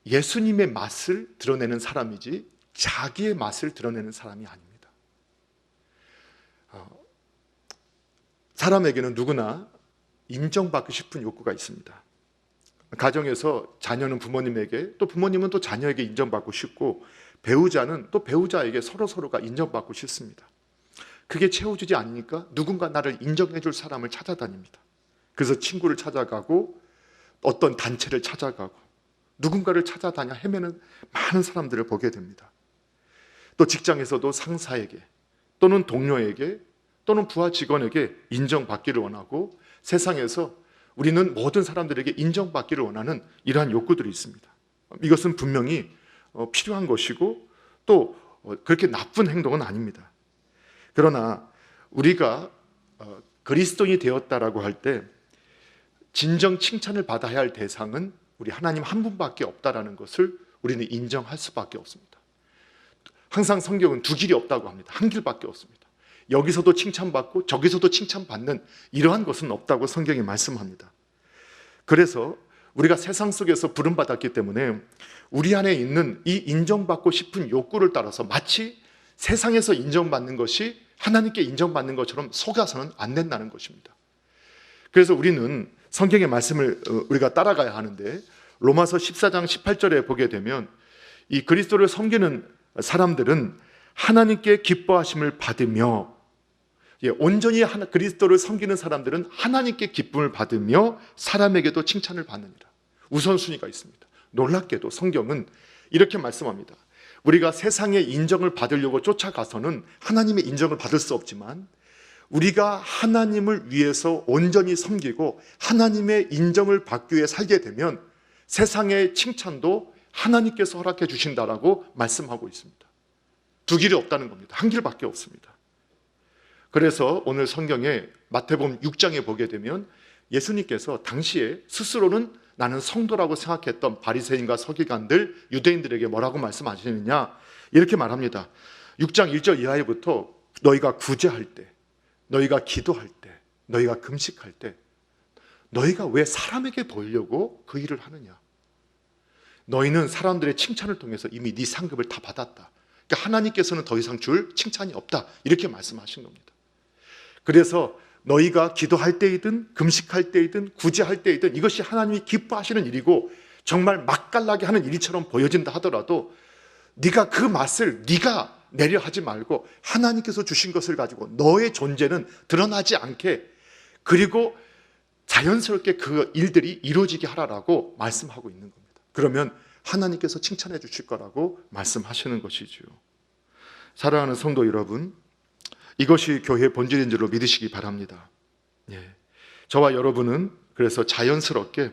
예수님의 맛을 드러내는 사람이지 자기의 맛을 드러내는 사람이 아닙니다. 사람에게는 누구나 인정받고 싶은 욕구가 있습니다. 가정에서 자녀는 부모님에게, 또 부모님은 또 자녀에게 인정받고 싶고, 배우자는 또 배우자에게 서로가 인정받고 싶습니다. 그게 채워주지 않으니까 누군가 나를 인정해 줄 사람을 찾아다닙니다. 그래서 친구를 찾아가고 어떤 단체를 찾아가고 누군가를 찾아다녀 헤매는 많은 사람들을 보게 됩니다. 또 직장에서도 상사에게 또는 동료에게 또는 부하 직원에게 인정받기를 원하고, 세상에서 우리는 모든 사람들에게 인정받기를 원하는 이러한 욕구들이 있습니다. 이것은 분명히 필요한 것이고 또 그렇게 나쁜 행동은 아닙니다. 그러나 우리가 그리스도인이 되었다라고 할 때 진정 칭찬을 받아야 할 대상은 우리 하나님 한 분밖에 없다라는 것을 우리는 인정할 수밖에 없습니다. 항상 성경은 두 길이 없다고 합니다. 한 길밖에 없습니다. 여기서도 칭찬받고 저기서도 칭찬받는 이러한 것은 없다고 성경이 말씀합니다. 그래서 우리가 세상 속에서 부름받았기 때문에 우리 안에 있는 이 인정받고 싶은 욕구를 따라서 마치 세상에서 인정받는 것이 하나님께 인정받는 것처럼 속아서는 안 된다는 것입니다. 그래서 우리는 성경의 말씀을 우리가 따라가야 하는데, 로마서 14장 18절에 보게 되면 이 그리스도를 섬기는 사람들은 하나님께 기뻐하심을 받으며, 온전히 그리스도를 섬기는 사람들은 하나님께 기쁨을 받으며 사람에게도 칭찬을 받느니라. 우선순위가 있습니다. 놀랍게도 성경은 이렇게 말씀합니다. 우리가 세상의 인정을 받으려고 쫓아가서는 하나님의 인정을 받을 수 없지만, 우리가 하나님을 위해서 온전히 섬기고 하나님의 인정을 받기 위해 살게 되면 세상의 칭찬도 하나님께서 허락해 주신다라고 말씀하고 있습니다. 두 길이 없다는 겁니다. 한 길밖에 없습니다. 그래서 오늘 성경에 마태복음 6장에 보게 되면 예수님께서 당시에 스스로는 나는 성도라고 생각했던 바리새인과 서기관들, 유대인들에게 뭐라고 말씀하시느냐, 이렇게 말합니다. 6장 1절 이하에부터 너희가 구제할 때, 너희가 기도할 때, 너희가 금식할 때 너희가 왜 사람에게 보이려고 그 일을 하느냐? 너희는 사람들의 칭찬을 통해서 이미 네 상급을 다 받았다. 그러니까 하나님께서는 더 이상 줄 칭찬이 없다, 이렇게 말씀하신 겁니다. 그래서 너희가 기도할 때이든 금식할 때이든 구제할 때이든 이것이 하나님이 기뻐하시는 일이고 정말 맛깔나게 하는 일처럼 보여진다 하더라도 네가 그 맛을 네가 내려 하지 말고 하나님께서 주신 것을 가지고 너의 존재는 드러나지 않게, 그리고 자연스럽게 그 일들이 이루어지게 하라라고 말씀하고 있는 겁니다. 그러면 하나님께서 칭찬해 주실 거라고 말씀하시는 것이죠. 사랑하는 성도 여러분, 이것이 교회의 본질인 줄로 믿으시기 바랍니다. 저와 여러분은 그래서 자연스럽게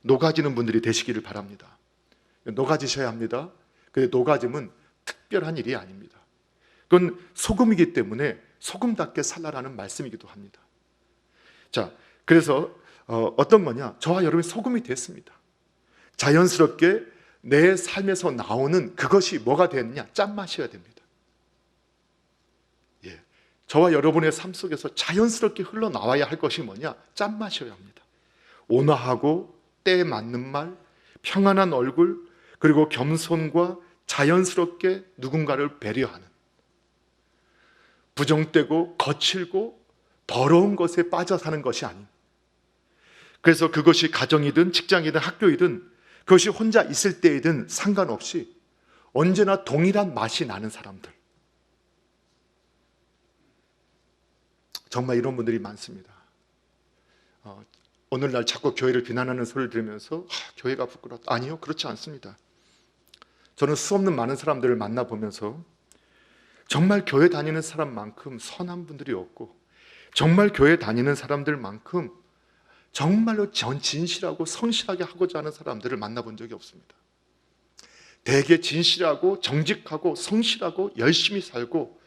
녹아지는 분들이 되시기를 바랍니다. 녹아지셔야 합니다. 근데 녹아짐은 특별한 일이 아닙니다. 그건 소금이기 때문에 소금답게 살라라는 말씀이기도 합니다. 자, 그래서 어떤 거냐? 저와 여러분이 소금이 됐습니다. 자연스럽게 내 삶에서 나오는 그것이 뭐가 되느냐? 짠맛이어야 됩니다. 저와 여러분의 삶 속에서 자연스럽게 흘러나와야 할 것이 뭐냐? 짠맛이어야 합니다. 온화하고 때에 맞는 말, 평안한 얼굴, 그리고 겸손과 자연스럽게 누군가를 배려하는, 부정되고 거칠고 더러운 것에 빠져 사는 것이 아닌, 그래서 그것이 가정이든 직장이든 학교이든 그것이 혼자 있을 때이든 상관없이 언제나 동일한 맛이 나는 사람들, 정말 이런 분들이 많습니다. 오늘날 자꾸 교회를 비난하는 소리를 들으면서 교회가 부끄럽다. 아니요, 그렇지 않습니다. 저는 수없는 많은 사람들을 만나보면서 정말 교회 다니는 사람만큼 선한 분들이 없고, 정말 교회 다니는 사람들만큼 정말로 진실하고 성실하게 하고자 하는 사람들을 만나본 적이 없습니다. 되게 진실하고 정직하고 성실하고 열심히 살고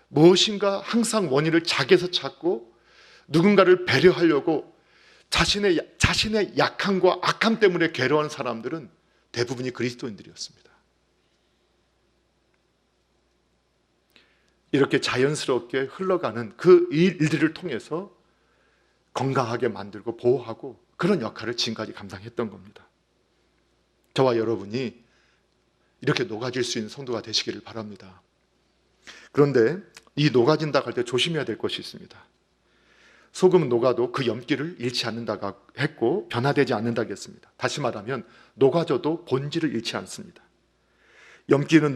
무엇인가 항상 원인을 자기에서 찾고 누군가를 배려하려고 자신의 약함과 악함 때문에 괴로워하는 사람들은 대부분이 그리스도인들이었습니다. 이렇게 자연스럽게 흘러가는 그 일들을 통해서 건강하게 만들고 보호하고 그런 역할을 지금까지 감당했던 겁니다. 저와 여러분이 이렇게 녹아질 수 있는 성도가 되시기를 바랍니다. 그런데 이 녹아진다 할 때 조심해야 될 것이 있습니다. 소금은 녹아도 그 염기를 잃지 않는다고 했고 변화되지 않는다고 했습니다. 다시 말하면 녹아져도 본질을 잃지 않습니다. 염기는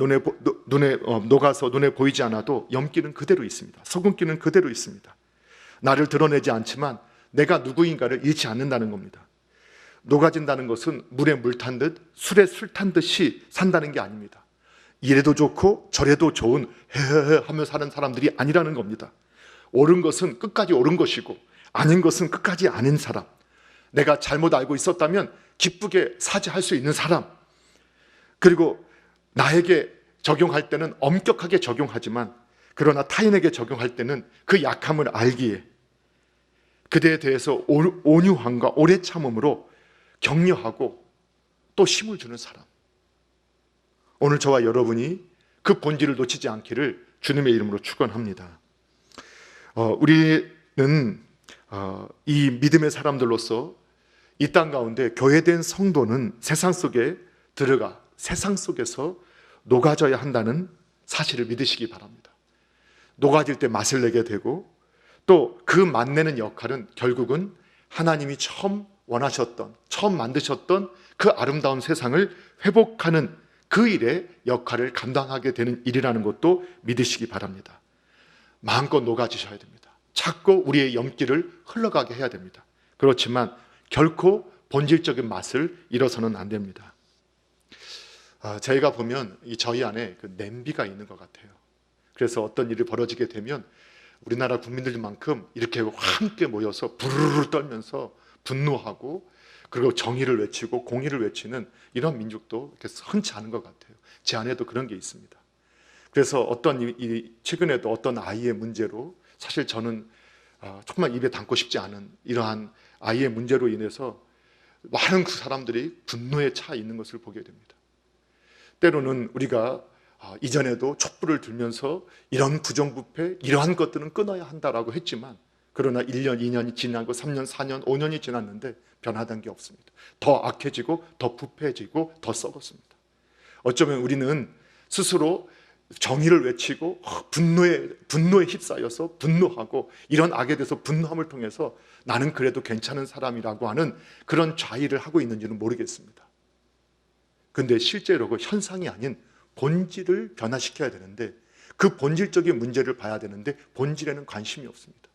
녹아서 눈에 보이지 않아도 염기는 그대로 있습니다. 소금기는 그대로 있습니다. 나를 드러내지 않지만 내가 누구인가를 잃지 않는다는 겁니다. 녹아진다는 것은 물에 물 탄 듯 술에 술 탄 듯이 산다는 게 아닙니다. 이래도 좋고 저래도 좋은 헤헤헤 하며 사는 사람들이 아니라는 겁니다. 옳은 것은 끝까지 옳은 것이고 아닌 것은 끝까지 아닌 사람, 내가 잘못 알고 있었다면 기쁘게 사죄할 수 있는 사람, 그리고 나에게 적용할 때는 엄격하게 적용하지만 그러나 타인에게 적용할 때는 그 약함을 알기에 그대에 대해서 온유함과 오래 참음으로 격려하고 또 힘을 주는 사람, 오늘 저와 여러분이 그 본질을 놓치지 않기를 주님의 이름으로 축원합니다. 우리는 이 믿음의 사람들로서 이 땅 가운데 교회된 성도는 세상 속에 들어가 세상 속에서 녹아져야 한다는 사실을 믿으시기 바랍니다. 녹아질 때 맛을 내게 되고 또 그 맛내는 역할은 결국은 하나님이 처음 원하셨던, 처음 만드셨던 그 아름다운 세상을 회복하는 그 일의 역할을 감당하게 되는 일이라는 것도 믿으시기 바랍니다. 마음껏 녹아지셔야 됩니다. 자꾸 우리의 염기를 흘러가게 해야 됩니다. 그렇지만 결코 본질적인 맛을 잃어서는 안 됩니다. 저희가 보면 저희 안에 그 냄비가 있는 것 같아요. 그래서 어떤 일이 벌어지게 되면 우리나라 국민들만큼 이렇게 함께 모여서 부르르 떨면서 분노하고 그리고 정의를 외치고 공의를 외치는 이런 민족도 이렇게 흔치 않은 것 같아요. 제 안에도 그런 게 있습니다. 그래서 최근에도 어떤 아이의 문제로, 사실 저는 정말 입에 담고 싶지 않은 이러한 아이의 문제로 인해서 많은 그 사람들이 분노에 차 있는 것을 보게 됩니다. 때로는 우리가 이전에도 촛불을 들면서 이런 부정부패, 이러한 것들은 끊어야 한다라고 했지만, 그러나 1년, 2년이 지나고 3년, 4년, 5년이 지났는데 변화된 게 없습니다. 더 악해지고 더 부패해지고 더 썩었습니다. 어쩌면 우리는 스스로 정의를 외치고 분노에 휩싸여서 분노하고 이런 악에 대해서 분노함을 통해서 나는 그래도 괜찮은 사람이라고 하는 그런 좌의를 하고 있는지는 모르겠습니다. 근데 실제로 그 현상이 아닌 본질을 변화시켜야 되는데, 그 본질적인 문제를 봐야 되는데 본질에는 관심이 없습니다.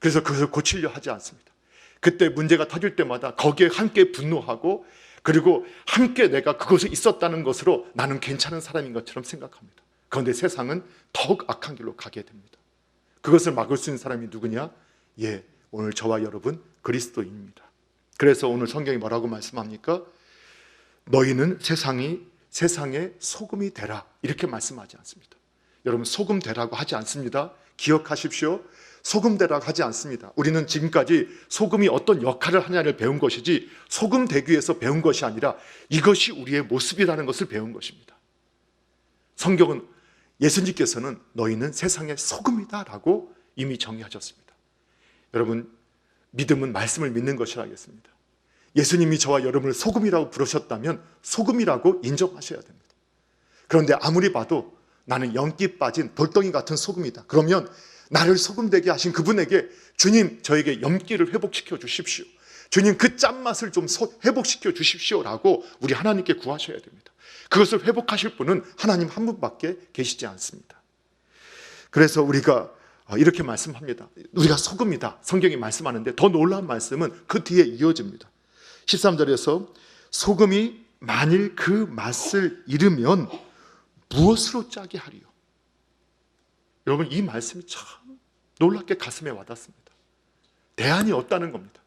그래서 그것을 고치려 하지 않습니다. 그때 문제가 터질 때마다 거기에 함께 분노하고, 그리고 함께 내가 그것이 있었다는 것으로 나는 괜찮은 사람인 것처럼 생각합니다. 그런데 세상은 더욱 악한 길로 가게 됩니다. 그것을 막을 수 있는 사람이 누구냐? 오늘 저와 여러분 그리스도인입니다. 그래서 오늘 성경이 뭐라고 말씀합니까? 너희는 세상의 소금이 되라, 이렇게 말씀하지 않습니다. 여러분, 소금 되라고 하지 않습니다. 기억하십시오. 소금 되라고 하지 않습니다. 우리는 지금까지 소금이 어떤 역할을 하냐를 배운 것이지, 소금 되기 위해서 배운 것이 아니라 이것이 우리의 모습이라는 것을 배운 것입니다. 성경은, 예수님께서는 너희는 세상의 소금이다 라고 이미 정의하셨습니다. 여러분, 믿음은 말씀을 믿는 것이라겠습니다. 예수님이 저와 여러분을 소금이라고 부르셨다면 소금이라고 인정하셔야 됩니다. 그런데 아무리 봐도 나는 연기 빠진 돌덩이 같은 소금이다, 그러면 나를 소금되게 하신 그분에게, 주님, 저에게 염기를 회복시켜 주십시오, 주님 그 짠맛을 좀 회복시켜 주십시오 라고 우리 하나님께 구하셔야 됩니다. 그것을 회복하실 분은 하나님 한 분밖에 계시지 않습니다. 그래서 우리가 이렇게 말씀합니다. 우리가 소금이다, 성경이 말씀하는데 더 놀라운 말씀은 그 뒤에 이어집니다. 13절에서 소금이 만일 그 맛을 잃으면 무엇으로 짜게 하리요? 여러분, 이 말씀이 참 놀랍게 가슴에 와닿습니다. 대안이 없다는 겁니다.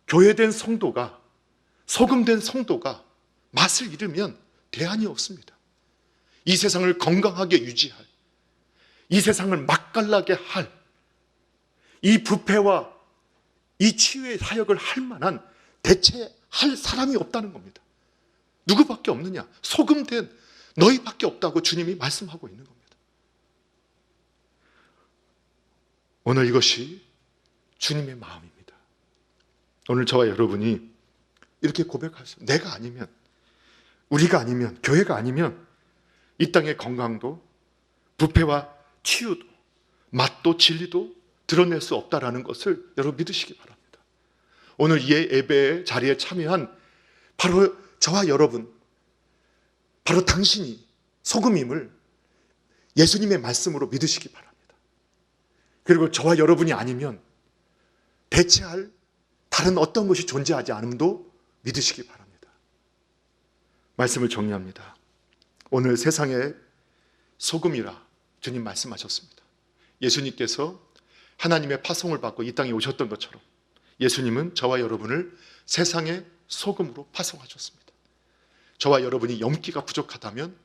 교회된 성도가, 소금된 성도가 맛을 잃으면 대안이 없습니다. 이 세상을 건강하게 유지할, 이 세상을 맛깔나게 할, 이 부패와 이 치유의 사역을 할 만한, 대체할 사람이 없다는 겁니다. 누구밖에 없느냐? 소금된 너희밖에 없다고 주님이 말씀하고 있는 겁니다. 오늘 이것이 주님의 마음입니다. 오늘 저와 여러분이 이렇게 고백하세요. 내가 아니면, 우리가 아니면, 교회가 아니면 이 땅의 건강도 부패와 치유도 맛도 진리도 드러낼 수 없다라는 것을 여러분 믿으시기 바랍니다. 오늘 이 예배의 자리에 참여한 바로 저와 여러분, 바로 당신이 소금임을 예수님의 말씀으로 믿으시기 바랍니다. 그리고 저와 여러분이 아니면 대체할 다른 어떤 것이 존재하지 않음도 믿으시기 바랍니다. 말씀을 정리합니다. 오늘 세상의 소금이라 주님 말씀하셨습니다. 예수님께서 하나님의 파송을 받고 이 땅에 오셨던 것처럼 예수님은 저와 여러분을 세상의 소금으로 파송하셨습니다. 저와 여러분이 염기가 부족하다면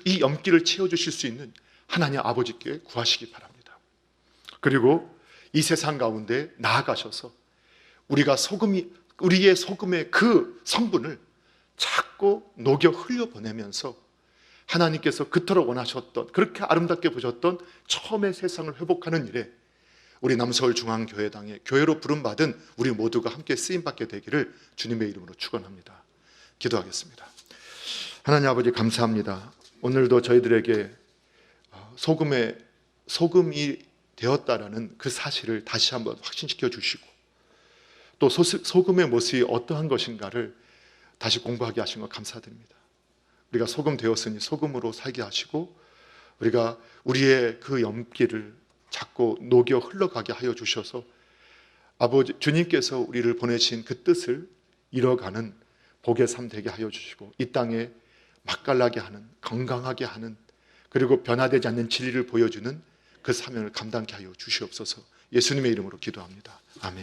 이 염기를 채워주실 수 있는 하나님 아버지께 구하시기 바랍니다. 그리고 이 세상 가운데 나아가셔서 우리의 소금의 그 성분을 자꾸 녹여 흘려보내면서 하나님께서 그토록 원하셨던, 그렇게 아름답게 보셨던 처음의 세상을 회복하는 일에 우리 남서울중앙교회당의 교회로 부름받은 우리 모두가 함께 쓰임받게 되기를 주님의 이름으로 축원합니다. 기도하겠습니다. 하나님 아버지, 감사합니다. 오늘도 저희들에게 소금이 되었다라는 그 사실을 다시 한번 확신시켜 주시고, 또 소금의 모습이 어떠한 것인가를 다시 공부하게 하신 것 감사드립니다. 우리가 소금 되었으니 소금으로 살게 하시고, 우리가 우리의 그 연기를 자꾸 녹여 흘러가게 하여 주셔서 아버지 주님께서 우리를 보내신 그 뜻을 이뤄가는 복의 삶 되게 하여 주시고, 이 땅에 맛깔나게 하는, 건강하게 하는, 그리고 변화되지 않는 진리를 보여주는 그 사명을 감당케 하여 주시옵소서. 예수님의 이름으로 기도합니다. 아멘.